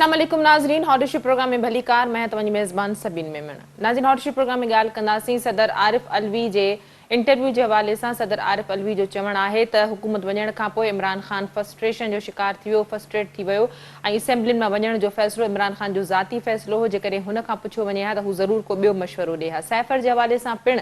अस्सलाम वालेकुम नाज़रीन, हॉटशिप प्रोग्राम में भली कार मैं तव्हांजी मेज़बान सबीन मेमन। नाज़रीन, हॉटशिप प्रोग्राम में ॻाल्हि कंदासीं सदर आरिफ अलवी जे इंटरव्यू के हवाले से। सदर आरिफ अलवी जो चवणु आहे त हुकूमत वञण खां पोइ इमरान ख़ान फ्रस्ट्रेशन जो शिकार थी वियो, फ्रस्ट्रेट थी वियो ऐं असेंबलियुनि में वञण जो फ़ैसिलो इमरान ख़ान जो ज़ाती फ़ैसिलो हो। जेकॾहिं हुन खां पुछियो वञे हा त हू ज़रूर को ॿियो मशवरो ॾिए हा। सैफर के हवाले से पिण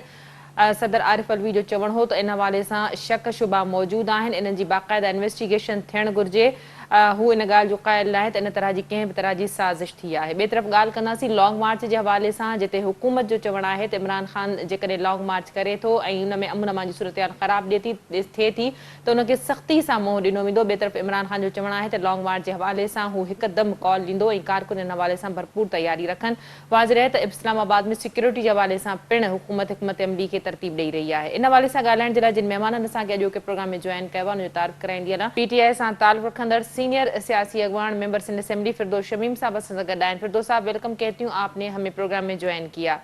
सदर आरिफ अलवी जो चवणु हो त इन हवाले से शक शुबा मौजूद आहिनि, इन्हनि जी बाक़ायदा इन्वेस्टिगेशन थियणु घुरिजे। हू इन ॻाल्हि जो क़ाइल आहे त इन तरह जी कंहिं बि तरह जी साज़िश थी आहे। ॿिए तरफ़ ॻाल्हि कंदासीं लॉन्ग मार्च के हवाले से, जिते हुकूमत जो चवणु आहे त इमरान ख़ान जेकॾहिं लॉन्ग मार्च करे थो ऐं उन में अमन अमान जी सूरत हाल ख़राब थिए थी त उनखे सख़्ती सां मुंहुं ॾिनो वेंदो। ॿिए तरफ़ इमरान ख़ान जो चवणु आहे त लॉन्ग मार्च के हवाले से हू हिकदमि कॉल ॾींदो ऐं कारकुन इन हवाले से भरपूर तैयारी रखनि। वाज़िह आहे त इस्लामाबाद में सिक्योरिटी के हवाले से पिण हुकूमत हिकमत अमली खे तरतीब ॾेई रही आहे। इन हवाले से ॻाल्हाइण जे लाइ जिन महिमाननि असांखे अॼु के प्रोग्राम में जॉइन कयो आहे उनजो तारीफ़ कराईंदी आहियां। PTI सां ताल्लुक़ रखंदड़ सीनियर सियासी अगवान मेंबर सिंध असेंबली फिरदौस शमीम साहब असां सां गॾु आहिनि। फिरदौस साहब वेलकम कहती हूँ, आपने हमें प्रोग्राम में ज्वाइन किया।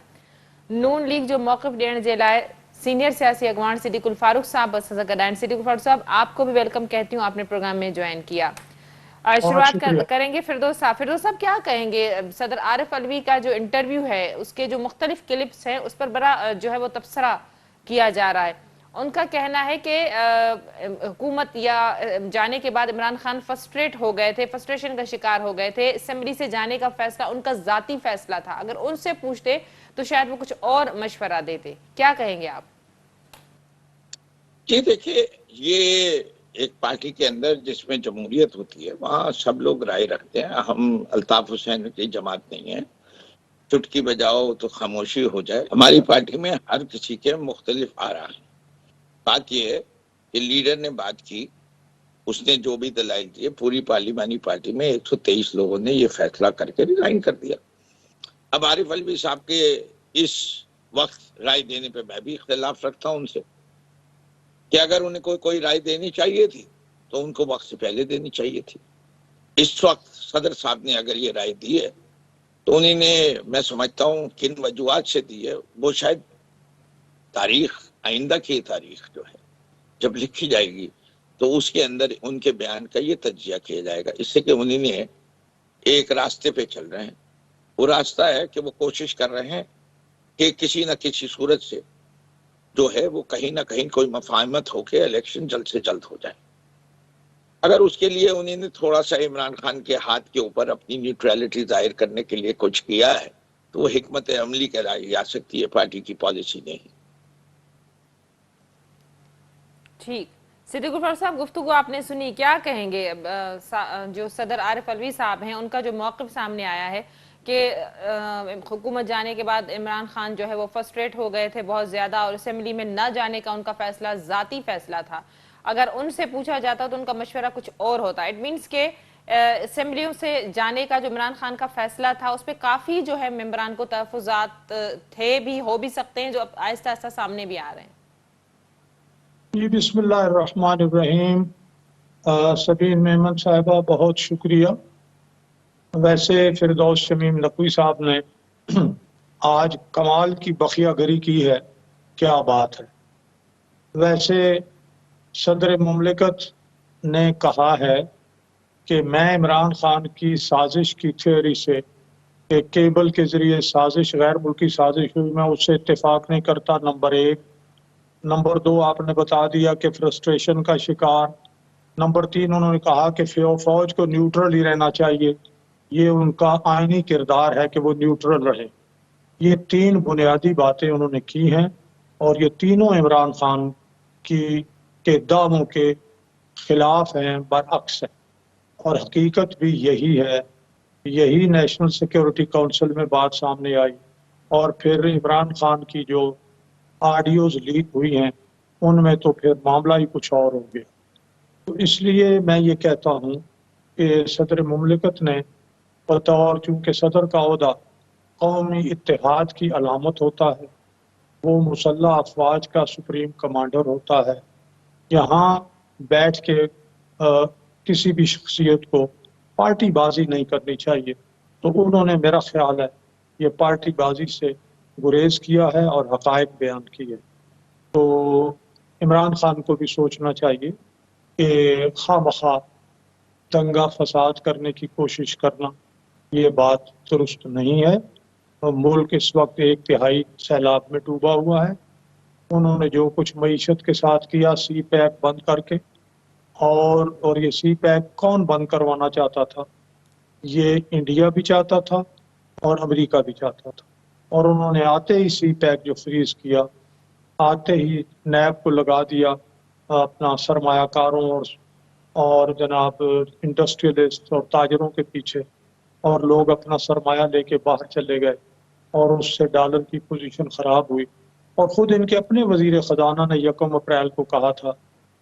नून लीग जो मौक़िफ़ ॾियण जे लाइ सीनियर सियासी अगवान सिद्दीकुल फारूक साहब असां सां गॾु आहिनि। सिद्दीकुल फारूक साहब, आपको भी वेलकम कहती हूँ, आपने प्रोग्राम में ज्वाइन किया। बहुत शुरुआत शुक्रिया। करेंगे फिरदौस साहब। फिरदौस साहब, क्या कहेंगे सदर आरिफ अलवी का जो इंटरव्यू है उसके जो मुख्तलिफ क्लिप्स हैं उस पर बड़ा जो है वो तबसरा किया जा रहा है। उनका कहना है कि हुकूमत या जाने के बाद इमरान खान फ्रस्ट्रेट हो गए थे, फ्रस्ट्रेशन का शिकार हो गए थे। असेंबली से जाने का फैसला उनका जाती फैसला था, अगर उनसे पूछते तो शायद वो कुछ और मशवरा देते। क्या कहेंगे आप? जी देखिए, ये एक पार्टी के अंदर जिसमें जमहूरियत होती है वहाँ सब लोग राय रखते हैं। हम अल्ताफ हुसैन की जमात नहीं है, चुटकी बजाओ तो खामोशी हो जाए। हमारी पार्टी में हर किसी के मुख्तलिफ आ रहा है। बात यह है कि लीडर ने बात की, उसने जो भी दलाइल दिए, पूरी पार्लिमानी पार्टी में 123 लोगों ने ये फैसला करके रिजाइन कर दिया। अब आरिफ अलवी साहब के इस वक्त राय देने पे मैं भी इख्तिलाफ रखता हूं उनसे कि अगर उन्हें कोई राय देनी चाहिए थी तो उनको वक्त से पहले देनी चाहिए थी। इस वक्त सदर साहब ने अगर ये राय दी है तो उन्होंने, मैं समझता हूँ किन वजूहात से दी है, वो शायद तारीख, आइंदा की तारीख जो है जब लिखी जाएगी तो उसके अंदर उनके बयान का ये तज्जिया किया जाएगा। इससे कि उन्होंने एक रास्ते पे चल रहे हैं। वो रास्ता है कि वो कोशिश कर रहे हैं कि किसी न किसी सूरत से जो है वो कहीं ना कहीं कोई मफाहमत होके इलेक्शन जल्द से जल्द हो जाए। अगर उसके लिए उन्होंने थोड़ा सा इमरान खान के हाथ के ऊपर अपनी न्यूट्रलिटी जाहिर करने के लिए कुछ किया है तो वो हिकमत अमली कहलाई जा सकती है, पार्टी की पॉलिसी नहीं। ठीक, सिद्दीकुल फारूक साहब, गुफ्तगू आपने सुनी, क्या कहेंगे? जो सदर आरिफ अलवी साहब हैं उनका जो मौक़िफ़ सामने आया है कि हुकूमत जाने के बाद इमरान खान जो है वो फ्रस्ट्रेट हो गए थे बहुत ज़्यादा और असेंबली में न जाने का उनका फैसला ज़ाती फैसला था। अगर उनसे पूछा जाता तो उनका मशवरा कुछ और होता। इट मीन्स के असेंबलियों से जाने का जो इमरान खान का फैसला था उस पर काफ़ी जो है मेम्बरान को तहफ़्फ़ुज़ात थे, भी हो भी सकते हैं, जो अब आहिस्ता आहिस्ता सामने भी आ रहे हैं। जी बिस्मिल्लाहिर्रहमानिर्रहीम। सबीन मेमन साहिबा, बहुत शुक्रिया। वैसे फिरदौस शमीम नकवी साहब ने आज कमाल की बखियागरी की है, क्या बात है। वैसे सदर मुमलिकत ने कहा है कि मैं इमरान खान की साजिश की थ्योरी से कि केबल के जरिए साजिश, गैर मुल्की साजिश हुई, मैं उससे इत्तेफाक नहीं करता, नंबर 1। नंबर 2, आपने बता दिया कि फ्रस्ट्रेशन का शिकार। नंबर 3, उन्होंने कहा कि फौज को न्यूट्रल ही रहना चाहिए, ये उनका आईनी किरदार है कि वो न्यूट्रल रहे। ये 3 बुनियादी बातें उन्होंने की हैं और ये तीनों इमरान खान की के दावों के खिलाफ हैं, बरअक्स है। और हकीकत भी यही है, यही नेशनल सिक्योरिटी काउंसिल में बात सामने आई और फिर इमरान खान की जो ऑडियोज लीक हुई हैं उनमें तो फिर मामला ही कुछ और हो गया। तो इसलिए मैं ये कहता हूँ कि सदर मुमलिकत ने बतौर, चूँकि सदर का ओहदा कौमी इत्तेहाद की अलामत होता है, वो मुसल्लह अफवाज का सुप्रीम कमांडर होता है, यहाँ बैठ के किसी भी शख्सियत को पार्टी बाजी नहीं करनी चाहिए। तो उन्होंने, मेरा ख्याल है, ये पार्टी बाजी से गुरेज किया है और हक़ाइक़ बयान किए। तो इमरान खान को भी सोचना चाहिए कि खामखा दंगा फसाद करने की कोशिश करना ये बात दुरुस्त नहीं है। मुल्क इस वक्त 1/3 सैलाब में डूबा हुआ है। उन्होंने जो कुछ मईशत के साथ किया, सी पैक बंद करके, और ये सी पैक कौन बंद करवाना चाहता था? ये इंडिया भी चाहता था और अमेरिका भी चाहता था। और उन्होंने आते ही सी पैक जो फ्रीज किया, आते ही नैब को लगा दिया अपना सरमायाकारों और जनाब इंडस्ट्रियलिस्ट और ताजरों के पीछे, और लोग अपना सरमाया लेके बाहर चले गए और उससे डॉलर की पोजीशन खराब हुई। और खुद इनके अपने वजीर खजाना ने 1 अप्रैल को कहा था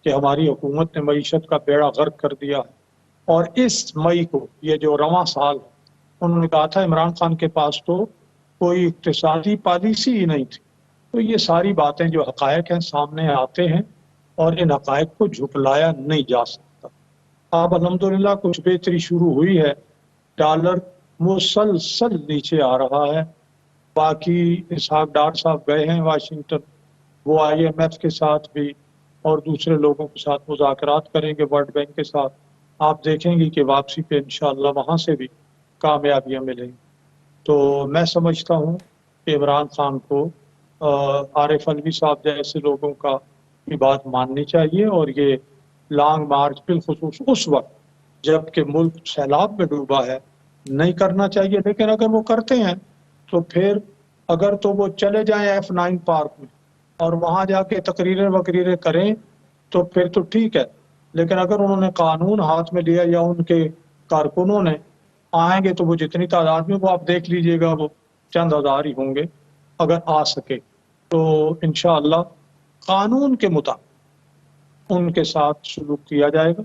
कि हमारी हुकूमत ने मईशत का बेड़ा गर्क कर दिया है। और इस मई को, ये जो रवां साल, उन्होंने कहा था इमरान खान के पास तो कोई इक्तिसादी पॉलिसी ही नहीं थी। तो ये सारी बातें जो हकायक हैं सामने आते हैं और इन हकायक को झुटलाया नहीं जा सकता। अब अल्हम्दुलिल्लाह कुछ बेहतरी शुरू हुई है, डॉलर मुसलसल नीचे आ रहा है। बाकी इसहाक डार साहब गए हैं वाशिंगटन, वो IMF के साथ भी और दूसरे लोगों के साथ मुज़ाकरात करेंगे, वर्ल्ड बैंक के साथ। आप देखेंगे कि वापसी पे इंशाअल्लाह वहाँ से भी कामयाबियाँ मिलेंगी। तो मैं समझता हूँ कि इमरान खान को आरिफ अलवी साहब जैसे लोगों का की बात माननी चाहिए, और ये लॉन्ग मार्च बिलखुसूस उस वक्त जबकि मुल्क सैलाब में डूबा है नहीं करना चाहिए। लेकिन अगर वो करते हैं तो फिर अगर तो वो चले जाएं F9 पार्क में और वहां जाके तकरीरें वकरीरें करें तो फिर तो ठीक है। लेकिन अगर उन्होंने कानून हाथ में लिया या उनके कारकुनों ने आएंगे तो वो जितनी तादाद में, वो आप देख लीजिएगा, वो चंद हजार ही होंगे अगर आ सके। तो इंशाअल्लाह कानून के मुताबिक उनके साथ सलूक किया जाएगा,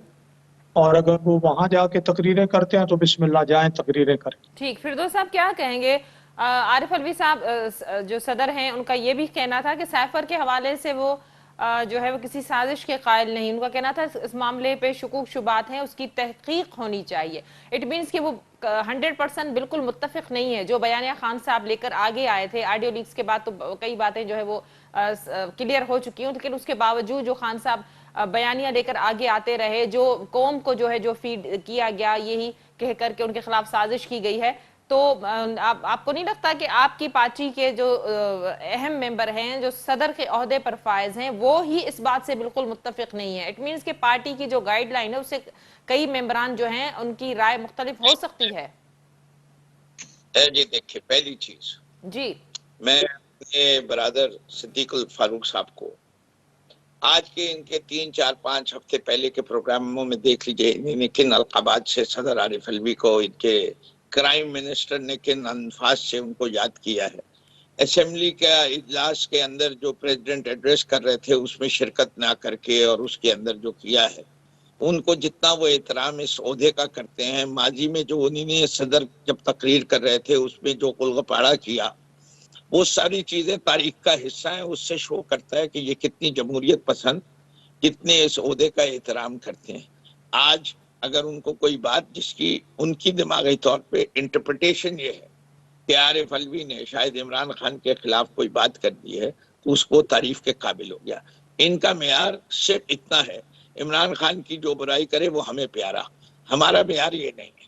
और अगर वो वहां जाके तकरीरें करते हैं तो बिस्मिल्लाह जाएं, तकरीरें करें। ठीक, फिरदौस साहब क्या कहेंगे? आरिफ अलवी साहब जो सदर हैं, उनका ये भी कहना था कि साइफर के हवाले से वो जो है वो किसी साजिश के कायल नहीं। उनका कहना था इस मामले पे शुकूक शुबात हैं, उसकी तहकीक होनी चाहिए। इट मीन्स कि वो 100% बिल्कुल मुत्तफिक नहीं है। जो बयानिया खान साहब लेकर आगे आए थे ऑडियो लीक्स के बाद, तो कई बातें जो है वो क्लियर हो चुकी हैं, लेकिन उसके बावजूद जो खान साहब बयानिया लेकर आगे आते रहे, जो कौम को जो है जो फीड किया गया, यही कह करके उनके खिलाफ साजिश की गई है। तो आपको नहीं लगता कि आपकी पार्टी के जो अहम मेंबर हैं, जो सदर के ओहदे पर फायज हैं, वो ही इस बात से बिल्कुल मुत्तफिक नहीं है? इट मीन्स कि पार्टी की जो गाइडलाइन है उससे कई मेंबरान जो हैं उनकी राय मुख्तलिफ हो सकती है। जी देखिए, पहली चीज, जी, मैं अपने बरादर सिद्दीकुल फारूक साहब को आज के इनके 3, 4, 5 हफ्ते पहले के प्रोग्रामों में देख लीजिए, इन्हें किन अलकाबात से सदर आरिफ अलवी को इनके क्राइम मिनिस्टर ने किन अल्फाज से उनको याद किया है। असेंबली का इजलास के अंदर जो प्रेसिडेंट एड्रेस कर रहे थे उसमें शिरकत ना करके और उसके अंदर जो किया है, उनको जितना वो एहतराम इस ओहदे का करते हैं, माजी में जो उन्होंने सदर जब तकरीर कर रहे थे उसमें जो कुलगपाड़ा किया, वो सारी चीजें तारीख का हिस्सा है। उससे शो करता है कि ये कितनी जमहूरियत पसंद, कितने इस ओहदे का एहतराम करते हैं। आज अगर उनको कोई बात जिसकी उनकी दिमागी तौर पे इंटरप्रिटेशन ये है कि आरिफ अलवी ने शायद इमरान खान के खिलाफ कोई बात कर दी है, तो उसको तारीफ के काबिल हो गया। इनका मेयार सिर्फ इतना है, इमरान खान की जो बुराई करे वो हमें प्यारा। हमारा मेयार ये नहीं है।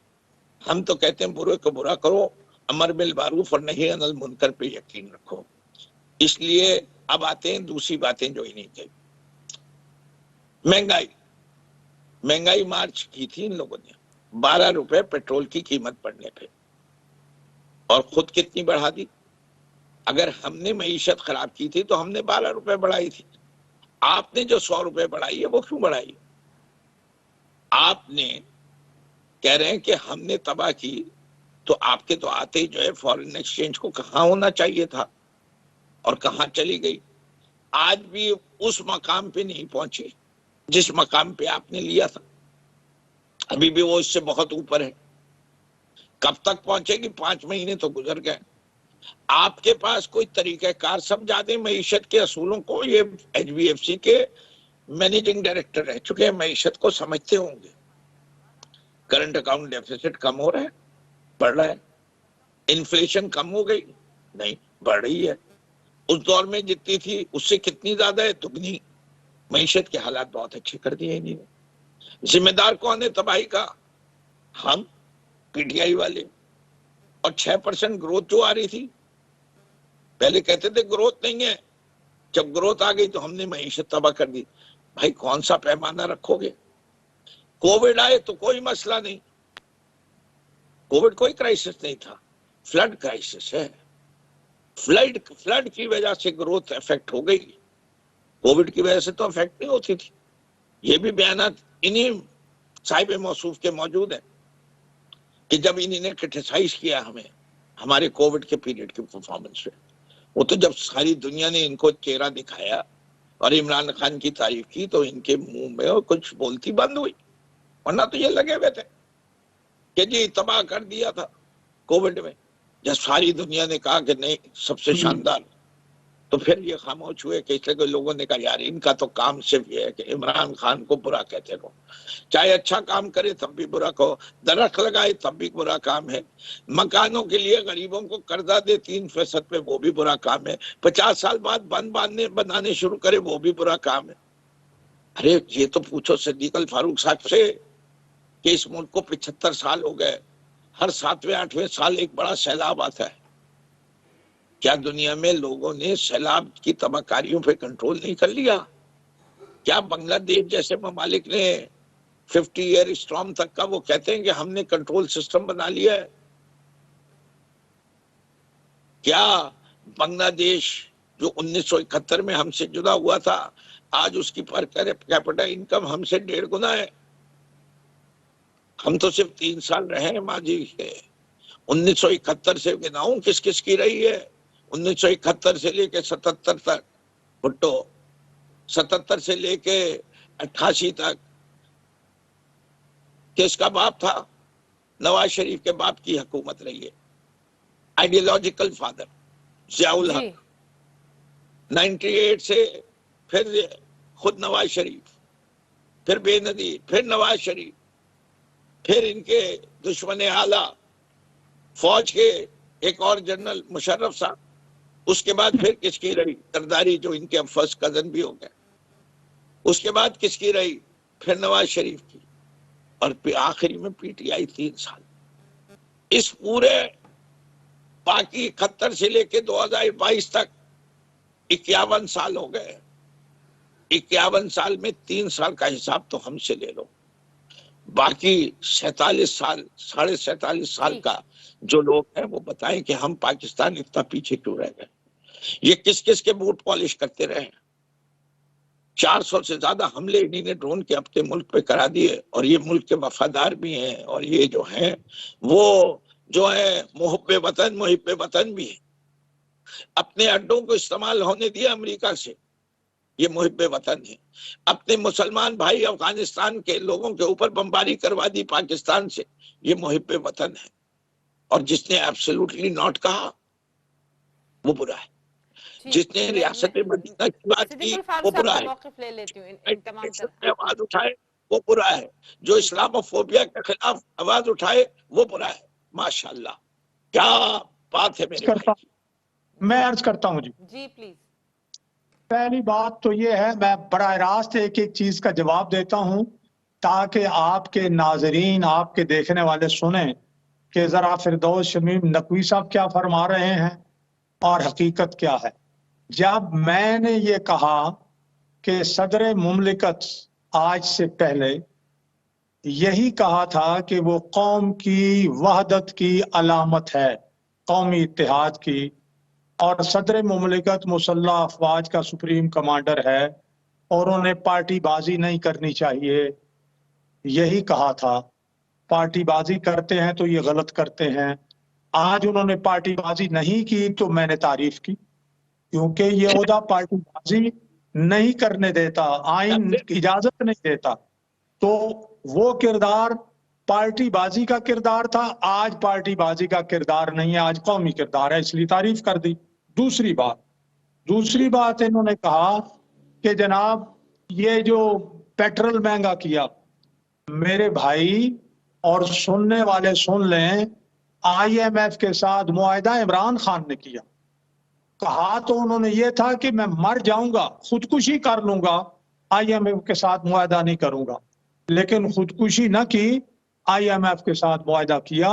हम तो कहते हैं बुरे को बुरा करो, अमर बिल मारूफ और नहीं अनिल मुनकर पे यकीन रखो। इसलिए अब आते हैं दूसरी बातें जो इन्हीं की। महंगाई मार्च की थी इन लोगों ने 12 रुपए पेट्रोल की कीमत बढ़ने पे, और खुद कितनी बढ़ा दी। अगर हमने मईशत खराब की थी तो हमने 12 रुपए बढ़ाई थी। आपने जो 100 रुपए बढ़ाई है वो क्यों बढ़ाई? आपने कह रहे हैं कि हमने तबाह की, तो आपके तो आते ही जो है फॉरेन एक्सचेंज को कहाँ होना चाहिए था और कहाँ चली गई। आज भी उस मकाम पे नहीं पहुंची जिस मकाम पे आपने लिया था, अभी भी वो इससे बहुत ऊपर है। कब तक पहुंचेगी? 5 महीने तो गुजर गए। आपके पास कोई तरीकाकार समझा दें मईशत के असूलों को। ये HBFC के मैनेजिंग डायरेक्टर रह चुके हैं, मईशत को समझते होंगे। करंट अकाउंट डेफिसिट कम हो रहा है, बढ़ रहा है। इन्फ्लेशन कम हो गई? नहीं, बढ़ रही है। उस दौर में जितनी थी उससे कितनी ज्यादा है? दुगनी। मईशत के हालात बहुत अच्छे कर दिए इन्होंने। जिम्मेदार कौन है तबाही का? हम PTI वाले। और 6% ग्रोथ जो आ रही थी, पहले कहते थे ग्रोथ नहीं है, जब ग्रोथ आ गई तो हमने मईशत तबाह कर दी। भाई कौन सा पैमाना रखोगे? कोविड आए तो कोई मसला नहीं, कोविड कोई क्राइसिस नहीं था, फ्लड क्राइसिस है। फ्लड की वजह से ग्रोथ इफेक्ट हो गई, कोविड की वजह से तो इफेक्ट नहीं होती थी। ये भी बयान इन्हीं साहिब मौसूफ के मौजूद है कि जब इन्हीं क्रिटिसाइज किया हमें हमारे कोविड के पीरियड की परफॉर्मेंस पे, वो तो जब सारी दुनिया ने इनको चेहरा दिखाया और इमरान खान की तारीफ की तो इनके मुंह में कुछ बोलती बंद हुई, वरना तो ये लगे हुए थे कि जी तबाह कर दिया था कोविड में। जब सारी दुनिया ने कहा कि नहीं सबसे शानदार, तो फिर ये खामोश हुए कि इसलिए लोगों ने कहा यार इनका तो काम सिर्फ ये है कि इमरान खान को बुरा कहते रहो, चाहे अच्छा काम करे तब भी बुरा कहो, दरख्त लगाए तब भी बुरा काम है, मकानों के लिए गरीबों को कर्जा दे 3% पे वो भी बुरा काम है, 50 साल बाद बनाने शुरू करे वो भी बुरा काम है। अरे ये तो पूछो सिद्दीक अल फारूक साहब से कि इस मुल्क को 75 साल हो गए, हर 7वें 8वें साल एक बड़ा सैलाब आता है। क्या दुनिया में लोगों ने सैलाब की तबाहकारियों पे कंट्रोल नहीं कर लिया? क्या बांग्लादेश जैसे ममालिक ने 50 ईयर स्टॉर्म तक का वो कहते हैं कि हमने कंट्रोल सिस्टम बना लिया है? क्या बांग्लादेश जो 1971 में हमसे जुदा हुआ था, आज उसकी पर कैपिटा इनकम हमसे 1.5 गुना है? हम तो सिर्फ 3 साल रहे हैं माजी के। 1971 से गिनाऊं किस किस की रही है? 1971 से लेके 77 तक भुट्टो, 77 से लेके 88 तक किसका बाप था? नवाज शरीफ के बाप की हुकूमत रही है, आइडियोलॉजिकल फादर जियाउल हक। 98 से फिर खुद नवाज शरीफ, फिर बेनजीर, फिर नवाज शरीफ, फिर इनके दुश्मन आला फौज के एक और जनरल मुशर्रफ साहब, उसके बाद फिर किसकी रही? जरदारी जो इनके अब फर्स्ट कजन भी हो गए। उसके बाद किसकी रही? फिर नवाज शरीफ की, और आखिरी में पीटीआई 3 साल। इस पूरे बाकी 71 से लेके 2022 तक 51 साल हो गए। 51 साल में 3 साल का हिसाब तो हमसे ले लो, बाकी 47 साल 47.5 साल का जो लोग हैं वो बताएं कि हम पाकिस्तान इतना पीछे क्यों रह गए। ये किस किस के बूट पॉलिश करते रहे? 400 से ज्यादा हमले इन्हीं ने ड्रोन के अपने मुल्क पे करा दिए, और ये मुल्क के वफादार भी हैं, और ये जो हैं वो जो है मुहब्बे वतन भी है। अपने अड्डों को इस्तेमाल होने दिया अमेरिका से, ये मुहब्बे वतन है। अपने मुसलमान भाई अफगानिस्तान के लोगों के ऊपर बमबारी करवा दी पाकिस्तान से, ये मुहब्बे वतन है। और जिसने एब्सोल्युटली नॉट कहा वो बुरा है, जिसने रियासत मदीना की बात की वो बुरा है, ले लेती हूँ इन तमाम आवाज उठाए वो बुरा है, जो इस्लामोफोबिया के खिलाफ आवाज उठाए वो बुरा है। माशाल्लाह क्या बात है मेरे भाई। मैं अर्ज करता हूँ जी प्लीज। पहली बात तो ये है, मैं बराह रास्त एक एक चीज का जवाब देता हूं ताकि आपके नाजरीन, आपके देखने वाले सुने कि जरा फिरदौस शमीम नकवी साहब क्या फरमा रहे हैं और हकीकत क्या है। जब मैंने ये कहा कि सदर मुमलिकत आज से पहले यही कहा था कि वो कौम की वहदत की अलामत है, कौमी इत्तेहाद की, और सदर मुमलिकत मुसल्लह अफवाज का सुप्रीम कमांडर है और उन्हें पार्टीबाजी नहीं करनी चाहिए, यही कहा था। पार्टीबाजी करते हैं तो ये गलत करते हैं। आज उन्होंने पार्टीबाजी नहीं की तो मैंने तारीफ की, क्योंकि ये ओहदा पार्टीबाजी नहीं करने देता, आइन इजाजत नहीं देता। तो वो किरदार पार्टीबाजी का किरदार था, आज पार्टीबाजी का किरदार नहीं है, आज कौमी किरदार है, इसलिए तारीफ कर दी। दूसरी बात इन्होंने कहा कि जनाब ये जो पेट्रोल महंगा किया, मेरे भाई और सुनने वाले सुन लें, IMF के साथ मुआहदा इमरान खान ने किया। कहा तो उन्होंने ये था कि मैं मर जाऊंगा, खुदकुशी कर लूंगा, IMF के साथ मुआहदा नहीं करूंगा, लेकिन खुदकुशी न की, IMF के साथ मुआहदा किया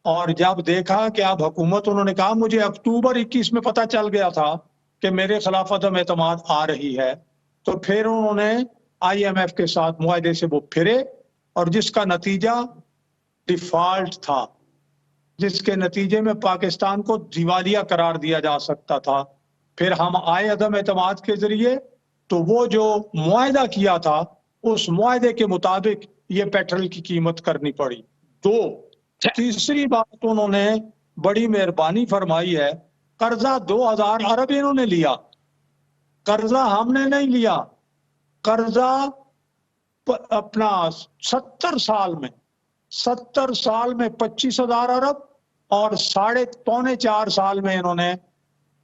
और जब देखा कि अब हुकूमत, उन्होंने कहा मुझे अक्टूबर 21 में पता चल गया था कि मेरे खिलाफ अदम एतमाद आ रही है, तो फिर उन्होंने IMF के साथ मुआहदे से वो फिरे और जिसका नतीजा डिफॉल्ट था, जिसके नतीजे में पाकिस्तान को दिवालिया करार दिया जा सकता था। फिर हम आए अदम एतमाद के जरिए, तो वो जो मुआहदा किया था उस मुआहदे के मुताबिक ये पेट्रोल की कीमत करनी पड़ी। तीसरी बात उन्होंने बड़ी मेहरबानी फरमाई है, कर्जा 2000 अरब इन्होंने लिया, कर्जा हमने नहीं लिया। कर्जा अपना 70 साल में 25,000 अरब और 3.25-4 साल में इन्होंने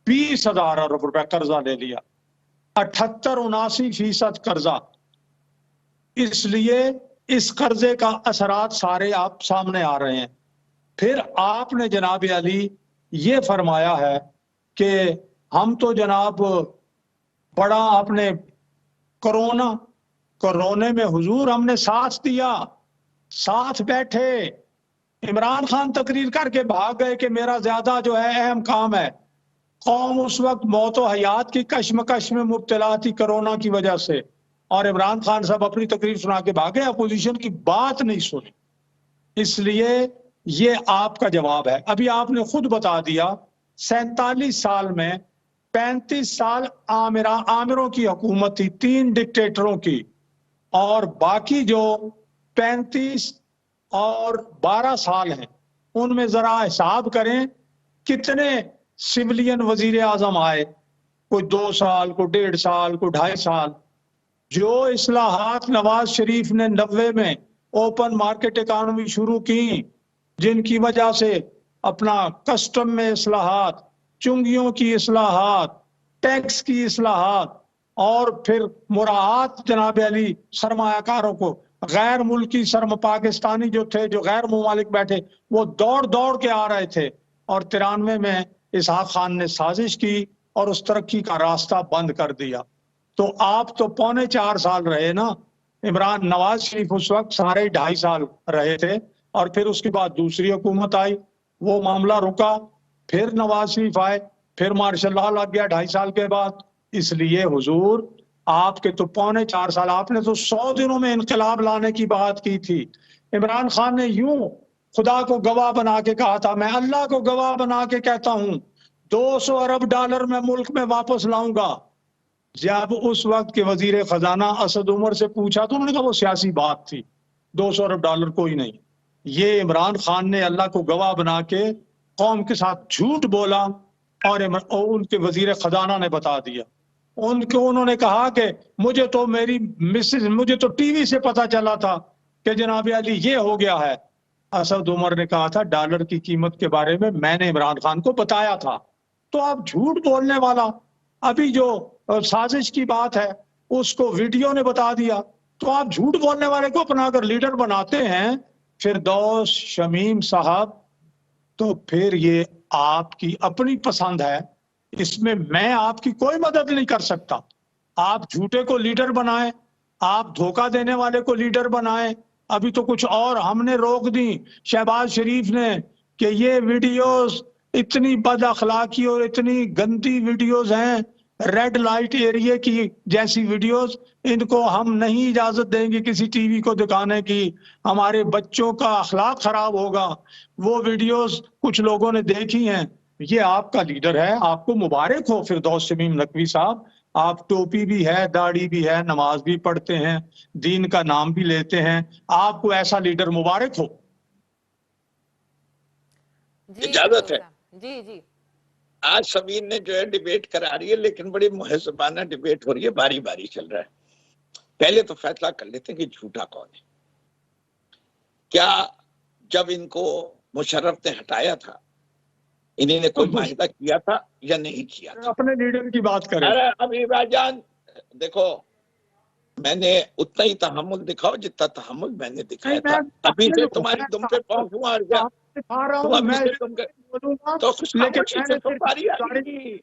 20,000 अरब रुपए कर्जा ले लिया, 78-79% कर्जा। इसलिए इस कर्जे का असरात सारे आप सामने आ रहे हैं। फिर आपने जनाब अली ये फरमाया है कि हम तो जनाब बड़ा आपने कोरोने में हुजूर हमने साथ दिया, साथ बैठे। इमरान खान तकरीर करके भाग गए कि मेरा ज्यादा जो है अहम काम है। कौम उस वक्त मौत व हयात की कश्मकश में मुब्तला थी कोरोना की वजह से, और इमरान खान साहब अपनी तकरीर सुना के भागे, अपोजिशन की बात नहीं सुनी। इसलिए ये आपका जवाब है। अभी आपने खुद बता दिया 47 साल में 35 साल आमिरों की हुकूमत थी, 3 डिक्टेटरों की, और बाकी जो 35 और 12 साल हैं उनमें जरा हिसाब करें कितने सिविलियन वजीर आजम आए, कोई 2 साल, कोई 1.5 साल, कोई 2.5 साल। जो इस्लाहात नवाज शरीफ ने 90 में ओपन मार्केट इकानमी शुरू की, जिनकी वजह से अपना कस्टम में इस्लाहात, चुंगियों की इस्लाहात, टैक्स की इस्लाहात, और फिर मुराआत जनाब अली सरमायाकारों को, गैर मुल्की पाकिस्तानी जो थे, जो गैर मुमालिक बैठे, वो दौड़ दौड़ के आ रहे थे, और 93 में इसहाक खान ने साजिश की और उस तरक्की का रास्ता बंद कर दिया। तो आप तो 3.25 साल रहे ना, नवाज शरीफ उस वक्त सारे 2.5 साल रहे थे, और फिर उसके बाद दूसरी हुकूमत आई, वो मामला रुका, फिर नवाज शरीफ आए, फिर मार्शल लॉ लग गया 2.5 साल के बाद। इसलिए हुजूर आपके तो 3.25 साल, आपने तो 100 दिनों में इनकलाब लाने की बात की थी। इमरान खान ने यूं खुदा को गवाह बना के कहा था, मैं अल्लाह को गवाह बना के कहता हूं 200 अरब डॉलर मैं मुल्क में वापस लाऊंगा। जब उस वक्त के वजीर खजाना असद उमर से पूछा तो उन्होंने कहा वो सियासी बात थी, 200 अरब डॉलर कोई नहीं। ये इमरान खान ने अल्लाह को गवाह बना के कौम के साथ झूठ बोला, और उनके वजीर खजाना ने बता दिया। उन्होंने कहा कि मुझे तो टीवी से पता चला था कि जनाब अली ये हो गया है। असद उमर ने कहा था डॉलर की कीमत के बारे में मैंने इमरान खान को बताया था। तो आप झूठ बोलने वाला, अभी जो साजिश की बात है उसको वीडियो ने बता दिया। तो आप झूठ बोलने वाले को अपना अगर लीडर बनाते हैं फिरदौस शमीम साहब, तो फिर ये आपकी अपनी पसंद है, इसमें मैं आपकी कोई मदद नहीं कर सकता। आप झूठे को लीडर बनाएं, आप धोखा देने वाले को लीडर बनाएं। अभी तो कुछ और हमने रोक दी शहबाज शरीफ ने कि ये वीडियोस इतनी बद अखलाकी और इतनी गंदी वीडियोस हैं, रेड लाइट एरिया की जैसी वीडियोस, इनको हम नहीं इजाजत देंगे किसी टीवी को दिखाने की, हमारे बच्चों का अखलाक खराब होगा। वो वीडियोस कुछ लोगों ने देखी हैं। ये आपका लीडर है, आपको मुबारक हो फिरदौस शमीम नकवी साहब। आप टोपी भी है, दाढ़ी भी है, नमाज भी पढ़ते हैं, दीन का नाम भी लेते हैं, आपको ऐसा लीडर मुबारक हो। इजाजत है जी जी। आज समीर ने जो है डिबेट करा रही है, लेकिन बड़ी मुहज़्ज़बाना डिबेट हो रही है, बारी बारी चल रहा है। पहले तो फैसला कर लेते हैं कि झूठा कौन है। क्या जब इनको मुशर्रफ ने हटाया था इन्हीं ने कोई माहिदा किया था या नहीं किया था? अपने लीडर की बात करें। अरे अभी भाईजान देखो, मैंने उतना ही तहम्मुल दिखाओ जितना तहम्मुल मैंने दिखाया था। अभी से तुम्हारी तुम पे खौफ हुआ तो खामोशी से तो बारी आएगी।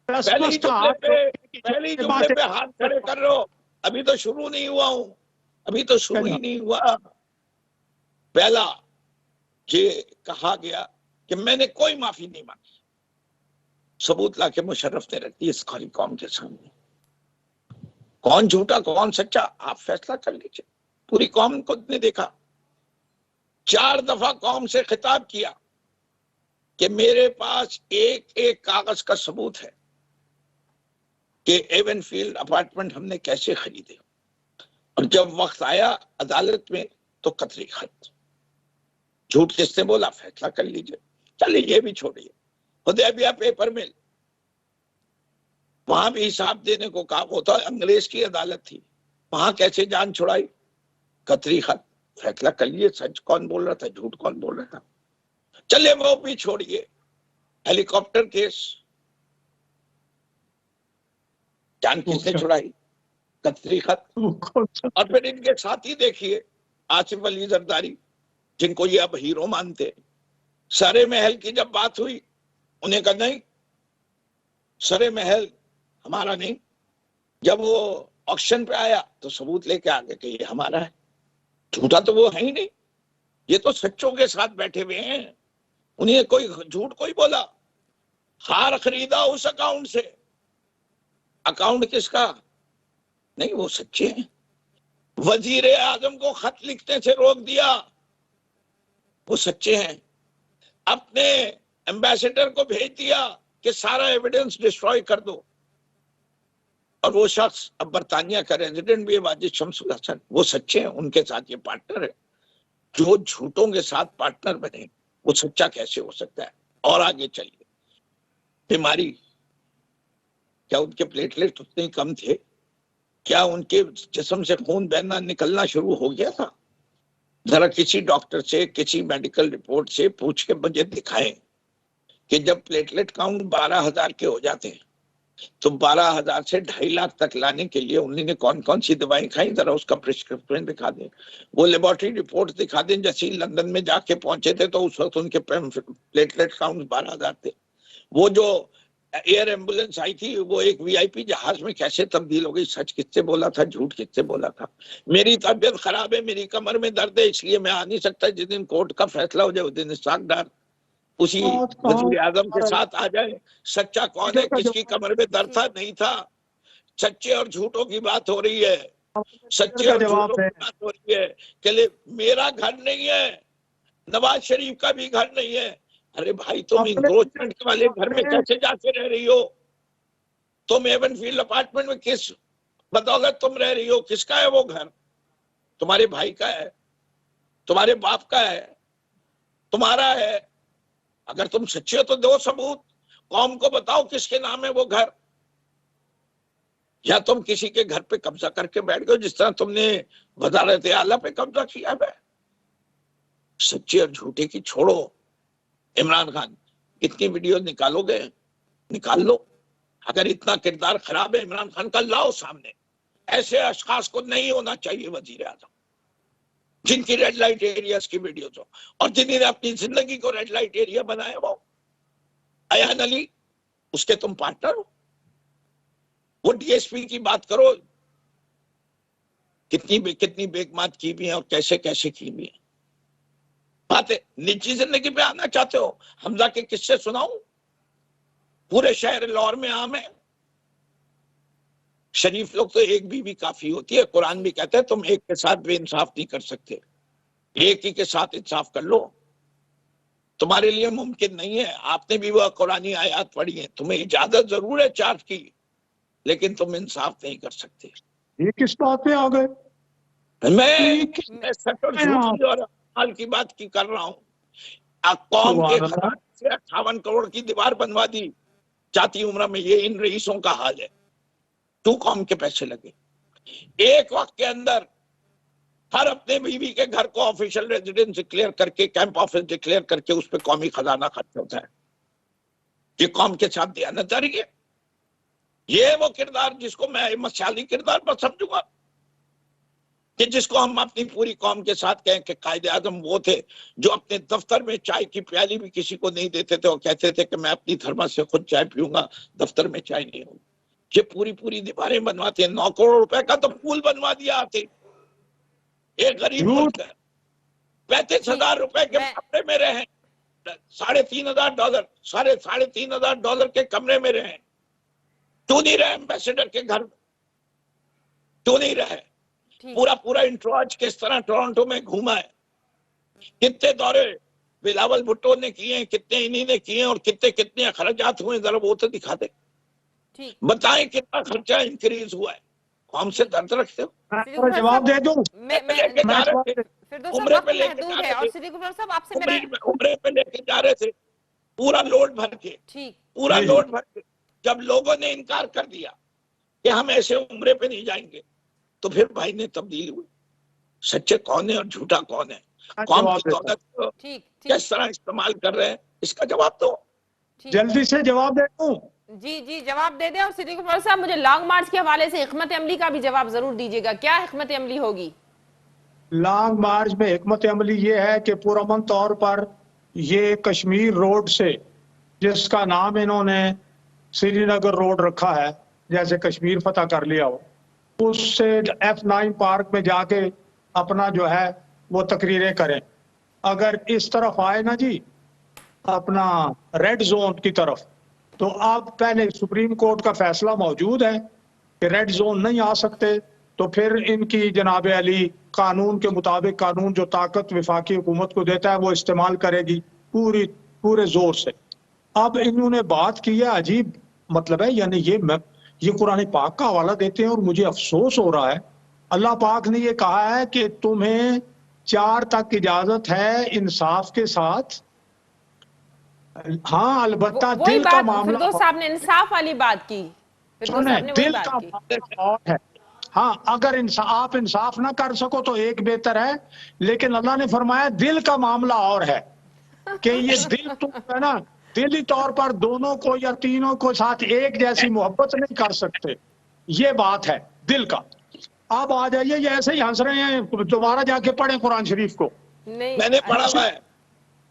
पहली जुमले पे हाथ खड़े कर लो। अभी तो शुरू नहीं हुआ हूं, अभी तो शुरू ही नहीं हुआ। पहला ये कहा गया कि मैंने कोई माफी नहीं मांगी। सबूत लाके मुशर्रफ ने रख दी इस खाली कौम के सामने। कौन झूठा कौन सच्चा आप फैसला कर लीजिए। पूरी कौम को ने देखा। 4 दफा कौम से खिताब किया कि मेरे पास एक एक कागज का सबूत है कि एवनफील्ड अपार्टमेंट हमने कैसे खरीदे, और जब वक्त आया अदालत में तो कतरी खत। झूठ किसने बोला फैसला कर लीजिए। चलिए ये भी छोड़िए, हुदैबिया पेपर मिल, वहां भी हिसाब देने को कहा। वो तो अंग्रेज की अदालत थी, वहां कैसे जान छुड़ाई, कतरी खत। फैसला कर लिए सच कौन बोल रहा था झूठ कौन बोल रहा था। चलिए वो भी छोड़िए, हेलीकॉप्टर केस, जान किसने छुड़ाई, कतरी खत। और फिर इनके साथी देखिए आसिफ अली जरदारी, जिनको ये अब हीरो मानते। सरे महल की जब बात हुई उन्हें कहा नहीं सरे महल हमारा नहीं। जब वो ऑक्शन पे आया तो सबूत लेके आ गए कि ये हमारा है। झूठा तो वो है ही नहीं, ये तो सच्चों के साथ बैठे हुए हैं। उन्हें कोई झूठ कोई बोला। हार खरीदा उस अकाउंट से, अकाउंट किसका नहीं, वो सच्चे हैं। वजीर आजम को खत लिखने से रोक दिया, वो सच्चे हैं। अपने एम्बेसडर को भेज दिया कि सारा एविडेंस डिस्ट्रॉय कर दो, और वो शख्स अब बरतानिया का रेजिडेंट भी है, वाजिद शमसुल हसन, वो सच्चे हैं। उनके साथ ये पार्टनर है। जो झूठों के साथ पार्टनर बने वो सच्चा कैसे हो सकता है। और आगे चलिए, बीमारी, क्या उनके प्लेटलेट उतने ही कम थे? क्या उनके जिस्म से खून बहना निकलना शुरू हो गया था? जरा किसी डॉक्टर से किसी मेडिकल रिपोर्ट से पूछ के मुझे दिखाएं कि जब प्लेटलेट काउंट 12,000 के हो जाते हैं तो 12,000 से 2.5 लाख तक लाने के लिए उन्होंने कौन कौन सी दवाएं खाई, जरा उसका प्रिस्क्रिप्शन दिखा दें। वो लेबोरेटरी रिपोर्ट दिखा दें। जैसे लंदन में जाके पहुंचे थे तो उस वक्त उनके प्लेटलेट काउंट 12,000 थे। वो जो एयर एम्बुलेंस आई थी वो एक वीआईपी जहाज में कैसे तब्दील हो गई, सच किससे बोला था झूठ किससे बोला था। मेरी तबीयत खराब है, मेरी कमर में दर्द है, इसलिए मैं आ नहीं सकता। जिस दिन कोर्ट का फैसला हो जाए उस दिन इस्हाक डार उसी वजीर आजम के साथ आ जाए। सच्चा कौन है, किसकी कमर में दर्द था नहीं था। सच्चे और झूठों की बात हो रही है, सच्चे और झूठों की बात हो रही है। कि मेरा घर नहीं है, नवाज शरीफ का भी घर नहीं है। अरे भाई तुम इंक्रोचमेंट वाले घर में कैसे जाके रह रही हो? तुम एवनफील्ड अपार्टमेंट में किस बदौलत तुम रह रही हो? किसका है वो घर? तुम्हारे भाई का है, तुम्हारे बाप का है, तुम्हारा है? अगर तुम सच्चे हो तो दो सबूत, कौम को बताओ किसके नाम है वो घर। या तुम किसी के घर पे कब्जा करके बैठ गए जिस तरह तुमने वजारत आला पे कब्जा किया है। सच्चे और झूठे की छोड़ो। इमरान खान इतनी वीडियो निकालोगे, निकाल लो। अगर इतना किरदार खराब है इमरान खान का, लाओ सामने। ऐसे अशखास को नहीं होना चाहिए वजीर आजम, जिनकी रेड लाइट एरियाज की वीडियोज हो और जिन्होंने अपनी जिंदगी को रेड लाइट एरिया बनाया। वो अयान अली, उसके तुम पार्टनर हो। वो डीएसपी की बात करो, कितनी बेगमात की भी है और कैसे कैसे की भी है। बात है निजी जिंदगी पे आना चाहते हो, हमजा के किस्से सुनाऊं? पूरे शहर लाहौर में आम है। शरीफ लोग तो एक बीवी काफी होती है। कुरान भी कहता है तुम एक के साथ बेइंसाफ नहीं कर सकते, एक ही के साथ इंसाफ कर लो। तुम्हारे लिए मुमकिन नहीं है। आपने भी वह कुरानी आयत पढ़ी है, तुम्हें इजाजत जरूर है चार्ज की, लेकिन तुम इंसाफ नहीं कर सकते। ये किस बात पे आ गए? मैं सच और झूठ और हाल की बात की कर रहा हूँ। कौम के से 58 करोड़ की दीवार बनवा दी जाती उम्र में, ये इन रईसों का हाल है। तू कौम के पैसे लगे। एक वक्त के अंदर हर अपने बीवी के घर को ऑफिशियल रेजिडेंस डिक्लेयर करके, कैंप ऑफिस डिक्लेयर करके उस पर कौमी खजाना खर्च होता है। ये कौम के साथ दयानतदारी है। ये वो किरदार जिसको मैं मशाली किरदार पर समझूंगा, कि जिसको हम अपनी पूरी कौम के साथ कहें कि कायदे आजम वो थे जो अपने दफ्तर में चाय की प्याली भी किसी को नहीं देते थे और कहते थे कि मैं अपनी थर्मस से खुद चाय पीऊंगा, दफ्तर में चाय नहीं होगी। ये पूरी दीवारें बनवाते हैं। 9 करोड़ रुपए का तो पुल बनवा दिया आते एक गरीब मुल्क 35,000 रुपए के कपड़े में रहे। $3,500 $3,500 के कमरे में रहे, क्यों नहीं रहे एम्बेसडर के घर में, क्यों नहीं रहे? ठीक। पूरा इंट्रोज किस तरह टोरंटो में घूमा है, कितने दौरे बिलावल भुट्टो ने किए हैं, कितने इन्हीं ने किए हैं, और कितने अखराजात हुए, जरा वो तो दिखा दे। ठीक। बताएं कितना खर्चा इंक्रीज हुआ है, हमसे दर्द रखते हो? मैं जवाब दे दूं? लेके जा रहे थे, फिरदौस साहब, उम्रे वक्त पे लेके महदूद जा है और रहे थे, सिद्दीक अकबर साहब आपसे मेरा उम्रे पे लेके जा रहे थे, पूरा लोड भर के, ठीक। पूरा जी। लोड भर के। जब लोगों ने इनकार कर दिया कि हम ऐसे उम्रे पे नहीं जाएंगे, तो फिर भाई ने तब्दील हुई। सच्चे कौन है और झूठा कौन है, कौम जवाब की देता हूं। दौलत को ठीक। ठीक। किस तरह इस्तेमाल कर रहे हैं, इसका जवाब दो। ठीक। जल्दी से जवाब दे दूं? जी जवाब दे दें। और सिद्दीक अकबर साहब, मुझे लॉन्ग मार्च के हवाले से हिकमत अमली का भी जवाब जरूर दीजिएगा, क्या हिकमत अमली होगी? लॉन्ग मार्च में हिकमत अमली ये है कि पुरअमन तौर पर ये कश्मीर रोड से, जिसका नाम इन्होंने श्रीनगर रोड रखा है, जैसे कश्मीर फतह कर लिया हो, उससे F9 पार्क में जाके अपना जो है वो तकरीरें करें। अगर इस तरफ आए ना जी, अपना रेड जोन की तरफ, तो अब पहले सुप्रीम कोर्ट का फैसला मौजूद है कि रेड जोन नहीं आ सकते, तो फिर इनकी जनाब अली कानून के मुताबिक, कानून जो ताकत विफाकी हुकूमत को देता है वो इस्तेमाल करेगी पूरे जोर से। अब इन्होंने बात की है, अजीब मतलब है, यानी ये कुरान पाक का हवाला देते हैं और मुझे अफसोस हो रहा है। अल्लाह पाक ने ये कहा है कि तुम्हें 4 तक इजाजत है इंसाफ के साथ, हाँ अलबत्ता वही दिल का बात मामला फिरदौस साहब ने इंसाफ वाली बात की, फिरदौस सुने, साहब ने वही दिल बात का की। मामला और है। हाँ, अगर आप इंसाफ ना कर सको तो एक बेहतर है, लेकिन अल्लाह ने फरमाया दिल का मामला और है कि ये दिल तो है ना, दिली तौर पर दोनों को या तीनों को साथ एक जैसी मोहब्बत नहीं कर सकते, ये बात है दिल का। आप आ जाइए, ये ऐसे ही हंस रहे हैं, दोबारा जाके पढ़े कुरान शरीफ को। नहीं, मैंने पढ़ा हुआ है,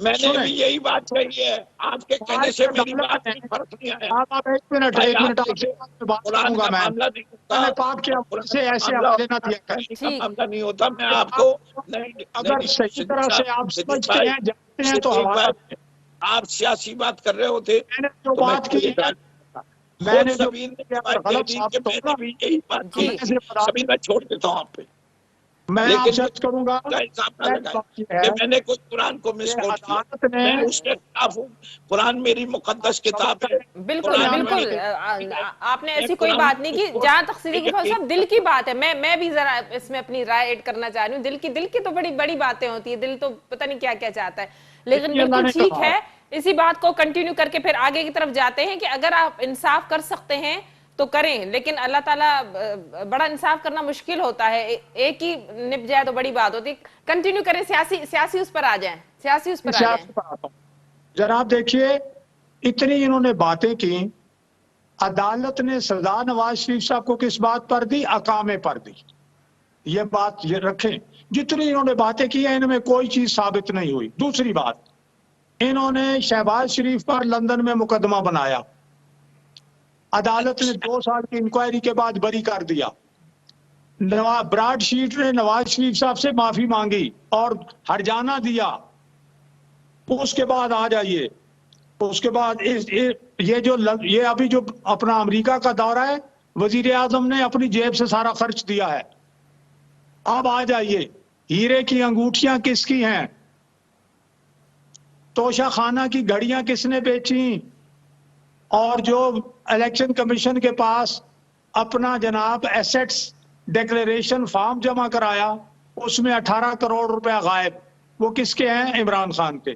मैंने सुने, भी यही बात कही है, आपके कहने से मेरी बात में फर्क नहीं आया। आप एक मिनट भाई, आप आपसे देखिए, बात कुरान करूंगा का मैं। मामला नहीं होता, मैंने पाक के हवाले से ऐसे हवाले ना दिया करें। का ठीक। मामला नहीं होता। मैं आपको अगर सही तरह से आप समझते हैं, जानते हैं तो हवाला दें। आप सियासी बात कर रहे होते मैंने जो तो मैं बात की है, खुद मैंने जो समीर ने अगर कह गलत दी साबित कि मैंने होगा भी यही बात जी। की। समीर, मैं छोड़ देता हूँ आप पे, मैं लेकिन आपसे अर्ज करूंगा, का हिसाब ना पहली लगाए बात ये कि है मैंने कोई कुरान को कि मिसकोट किया। अदालत ने मैं उसके खिलाफ हूँ। कुरान मेरी मुकद्दस किताब है। बिल्कुल कुरान बिल्कुल मेरी- आपने मैं ऐसी कोई कुरान बात नहीं की। को- जहां तक सिद्दीक अकबर साहब दिल की बात है, मैं भी जरा इसमें अपनी राय ऐड करना चाह रही हूँ। दिल की तो बड़ी बड़ी बातें होती है, दिल तो पता नहीं क्या क्या चाहता है, लेकिन ये अल्लाह बिल्कुल ने ठीक कहा है। इसी बात को कंटिन्यू करके फिर आगे की तरफ जाते हैं कि अगर आप इंसाफ कर सकते हैं तो करें, लेकिन अल्लाह ताला बड़ा इंसाफ करना मुश्किल होता है, एक ही निप जाए तो बड़ी बात होती है। कंटिन्यू करें, सियासी उस पर आ जाएं, सियासी उस पर आ जाएं। सियासत पर आता हूं। जनाब देखिए, इतनी इन्होंने बातें की, अदालत ने सजा नवाज शरीफ साहब को किस बात पर दी? अकामे पर दी। ये बात ये रखें, जितनी इन्होंने बातें की है इनमें कोई चीज साबित नहीं हुई। दूसरी बात, इन्होंने शहबाज शरीफ पर लंदन में मुकदमा बनाया, अदालत ने 2 साल की इंक्वायरी के बाद बरी कर दिया। ब्राड शीट ने नवाज शरीफ साहब से माफी मांगी और हरजाना दिया। उसके बाद आ जाइए, उसके बाद ये अभी जो अपना अमेरिका का दौरा है, वजीर आजम ने अपनी जेब से सारा खर्च दिया है। अब आ जाइए, हीरे की अंगूठियां किसकी हैं? तोशा खाना की घड़ियां किसने बेची? और जो इलेक्शन कमीशन के पास अपना जनाब एसेट्स डिक्लेरेशन फॉर्म जमा कराया, उसमें 18 करोड़ रुपया गायब, वो किसके हैं? इमरान खान के।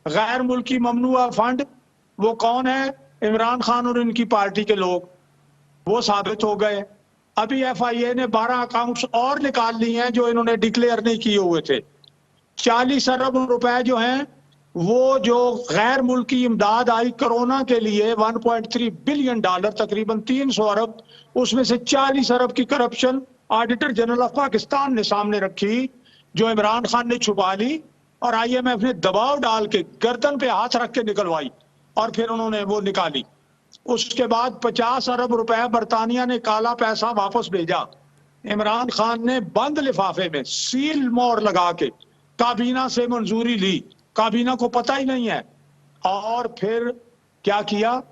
गैर मुल्की ममनुआ फंड, वो कौन है? इमरान खान और इनकी पार्टी के लोग, वो साबित हो गए। अभी FIA ने 12 अकाउंट्स और निकाल लिए हैं जो इन्होंने डिक्लेयर नहीं किए हुए थे। 40 अरब रुपए जो हैं, वो जो गैर मुल्की इमदाद आई कोरोना के लिए, $1.3 बिलियन, तकरीबन 300 अरब, उसमें से 40 अरब की corruption auditor general of Pakistan ने सामने रखी, जो इमरान खान ने छुपा ली और IMF ने दबाव डाल के गर्दन पे हाथ रख के निकलवाई और फिर उन्होंने वो निकाली। उसके बाद 50 अरब रुपए बरतानिया ने काला पैसा वापस भेजा। इमरान खान ने बंद लिफाफे में सील मोहर लगा के काबीना से मंजूरी ली काबीना को पता ही नहीं है। और फिर क्या किया,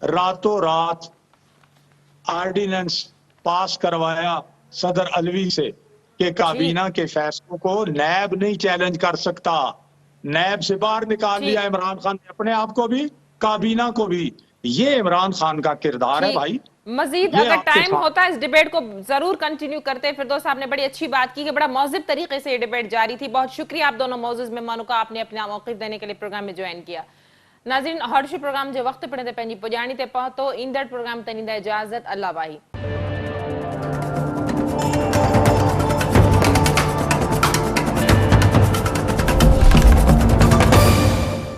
रातों रात ऑर्डिनेंस पास करवाया सदर अलवी से कि काबीना के फैसलों को नैब नहीं चैलेंज कर सकता। नैब से बाहर निकाल लिया इमरान खान ने अपने आप को भी, काबीना को भी। ये इमरान खान का किरदार है भाई। मजीद ये अगर आपके टाइम साथ- होता है इस डिबेट को जरूर कंटिन्यू करते हैं। फिरदौस साहब ने बड़ी अच्छी बात की कि बड़ा मौजिब तरीके से ये डिबेट जारी थी। बहुत शुक्रिया आप दोनों मौजूद मेहमानों का, आपने अपना मौक़िफ़ देने के लिए प्रोग्राम में ज्वाइन किया। नाज़रीन, हॉटशी प्रोग्राम जो वक्त पिण ते पंहिंजी पुॼाणी ते पहुतो। ईंदड़ प्रोग्राम ताईं ॾींदा इजाज़त। अल्लाह वाही।